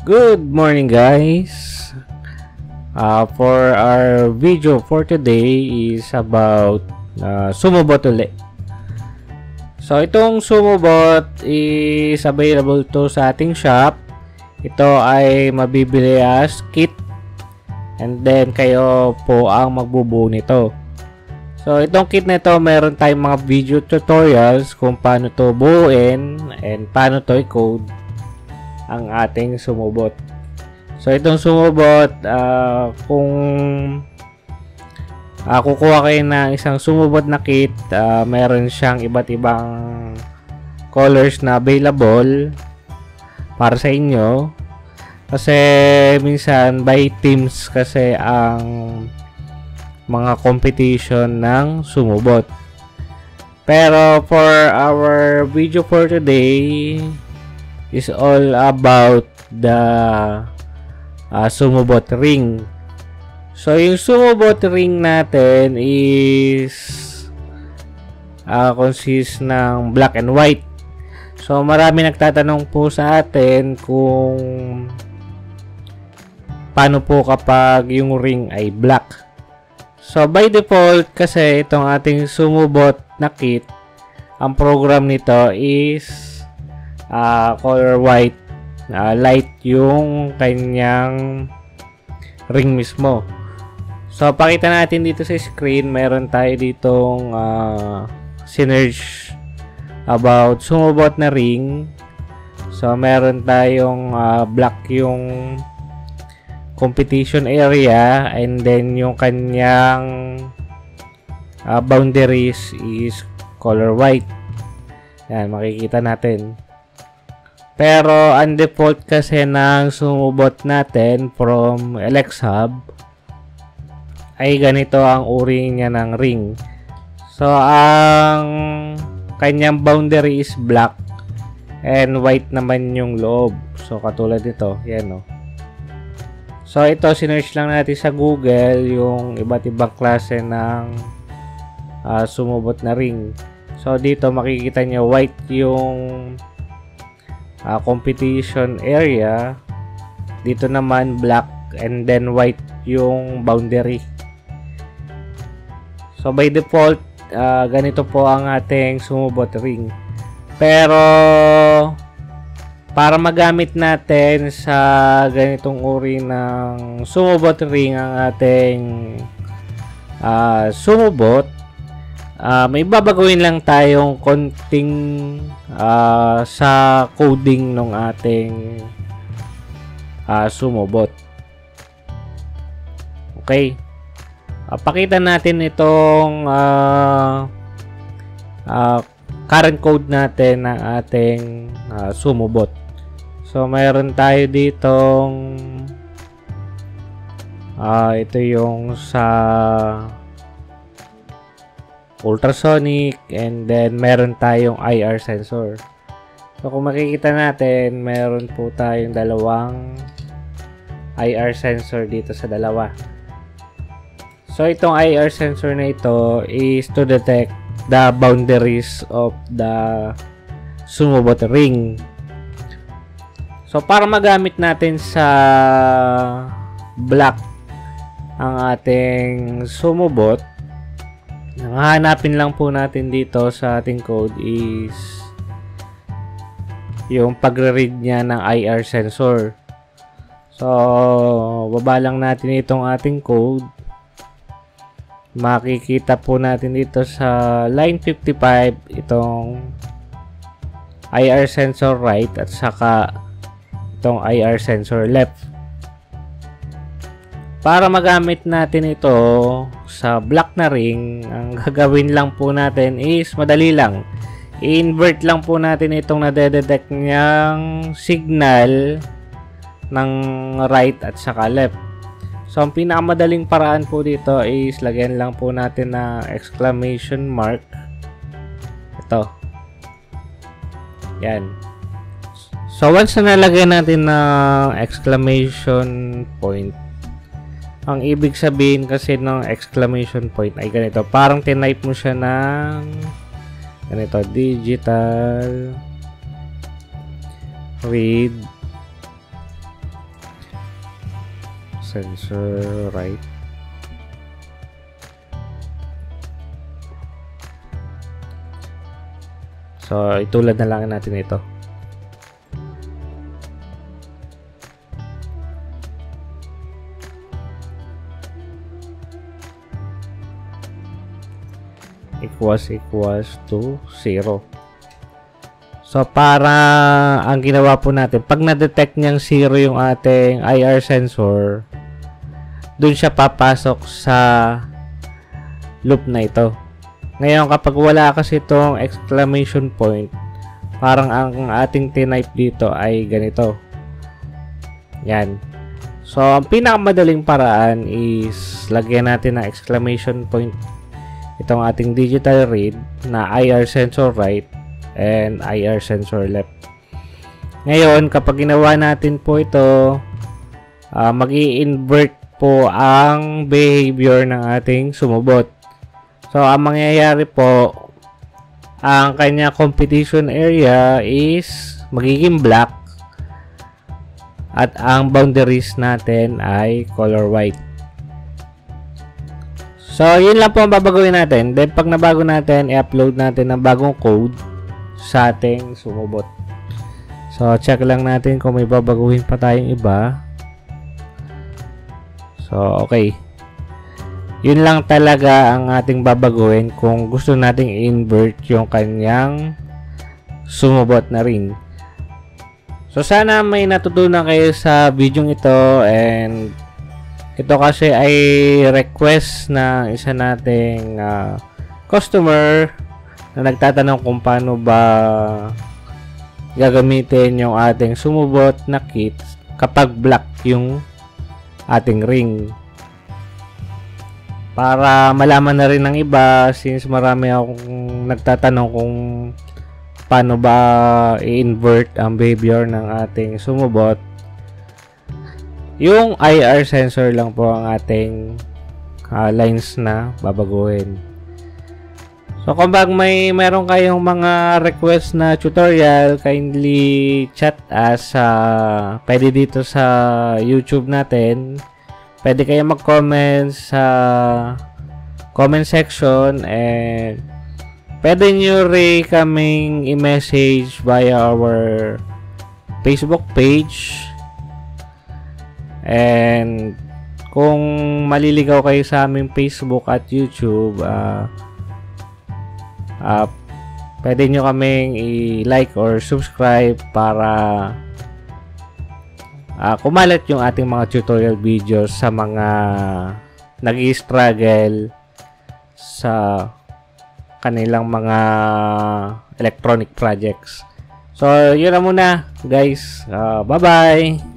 Good morning, guys. For our video for today is about SumoBot ulit. So itong SumoBot is available to sa ating shop. Ito ay mabibili as kit, and then kayo po ang magbubuo nito. So itong kit na ito, meron tayong mga video tutorials kung paano to buuin and paano to i-code ang ating SumoBot. So itong SumoBot, kung kukuha kayo ng isang SumoBot na kit, meron siyang iba't ibang colors na available para sa inyo. Kasi minsan by teams kasi ang mga competition ng SumoBot. Pero for our video for today is all about the SumoBot ring. So yung SumoBot ring natin is consist ng black and white. So marami nagtatanong po sa atin kung paano po kapag yung ring ay black. So by default kasi itong ating SumoBot na kit, ang program nito is color white, light yung kanyang ring mismo. So pakita natin dito sa screen, meron tayo ditong sinerge about SumoBot na ring. So meron tayong black yung competition area, and then yung kanyang boundaries is color white. Yan, makikita natin. Pero ang default kasi ng SumoBot natin from LX Hub ay ganito ang uri niya ng ring. So ang kanyang boundary is black and white naman yung loob. So katulad nito, yan o. So ito, sinearch lang natin sa Google yung iba't ibang klase ng SumoBot na ring. So dito makikita nyo white yung competition area, dito naman black, and then white yung boundary. So by default, ganito po ang ating SumoBot ring. Pero para magamit natin sa ganitong uri ng SumoBot ring ang ating SumoBot, may babagawin lang tayong konting sa coding ng ating SumoBot. Okay. Pakita natin itong current code natin ng ating SumoBot. So mayroon tayo ditong ito yung sa ultrasonic, and then meron tayong IR sensor. So kung makikita natin, meron po tayong dalawang IR sensor dito sa dalawa. So itong IR sensor na ito is to detect the boundaries of the SumoBot ring. So para magamit natin sa black ang ating SumoBot, hanapin lang po natin dito sa ating code is yung pagre-read niya ng IR sensor. So baba lang natin itong ating code. Makikita po natin dito sa line 55 itong IR sensor right at saka itong IR sensor left. Para magamit natin ito sa black na ring, ang gagawin lang po natin is madali lang. I-invert lang po natin itong nade-detect niyang signal ng right at saka left. So ang pinakamadaling paraan po dito is lagyan lang po natin na exclamation mark. Ito. Yan. So once na nalagyan natin ng exclamation point, ang ibig sabihin kasi ng exclamation point ay ganito. Parang tinype mo siya ng ganito, digital read sensor right. So, itulad na lang natin ito. Equals to 0. So, para ang ginawa po natin, pag na-detect niyang 0 yung ating IR sensor, dun siya papasok sa loop na ito. Ngayon, kapag wala kasi itong exclamation point, parang ang ating tinype dito ay ganito. Yan. So, ang pinakamadaling paraan is lagyan natin ng exclamation point itong ating digital read na IR sensor right and IR sensor left. Ngayon, kapag ginawa natin po ito, mag-i-invert po ang behavior ng ating sumubot. So, ang mangyayari po, ang kanya competition area is magiging black at ang boundaries natin ay color white. So, yun lang po ang babaguhin natin. Then, pag nabago natin, i-upload natin ng bagong code sa ating sumubot. So, check lang natin kung may babaguhin pa tayong iba. So, okay. Yun lang talaga ang ating babaguhin kung gusto nating i-invert yung kanyang sumubot na ring. So, sana may natutunan kayo sa video ito, and ito kasi ay request na isa nating customer na nagtatanong kung paano ba gagamitin yung ating sumubot na kit kapag black yung ating ring. Para malaman na rin ng iba, since marami akong nagtatanong kung paano ba i-invert ang behavior ng ating sumubot. Yung IR sensor lang po ang ating lines na babaguhin. So, kung meron kayong mga request na tutorial, kindly chat us. Pwede dito sa YouTube natin. Pwede kayo mag-comment sa comment section, and pwede nyo rin kaming i-message via our Facebook page. And kung maliligaw kayo sa aming Facebook at YouTube, pwede nyo kaming i-like or subscribe para kumalat yung ating mga tutorial videos sa mga nag-i-struggle sa kanilang mga electronic projects. So, yun na muna, guys. Bye-bye!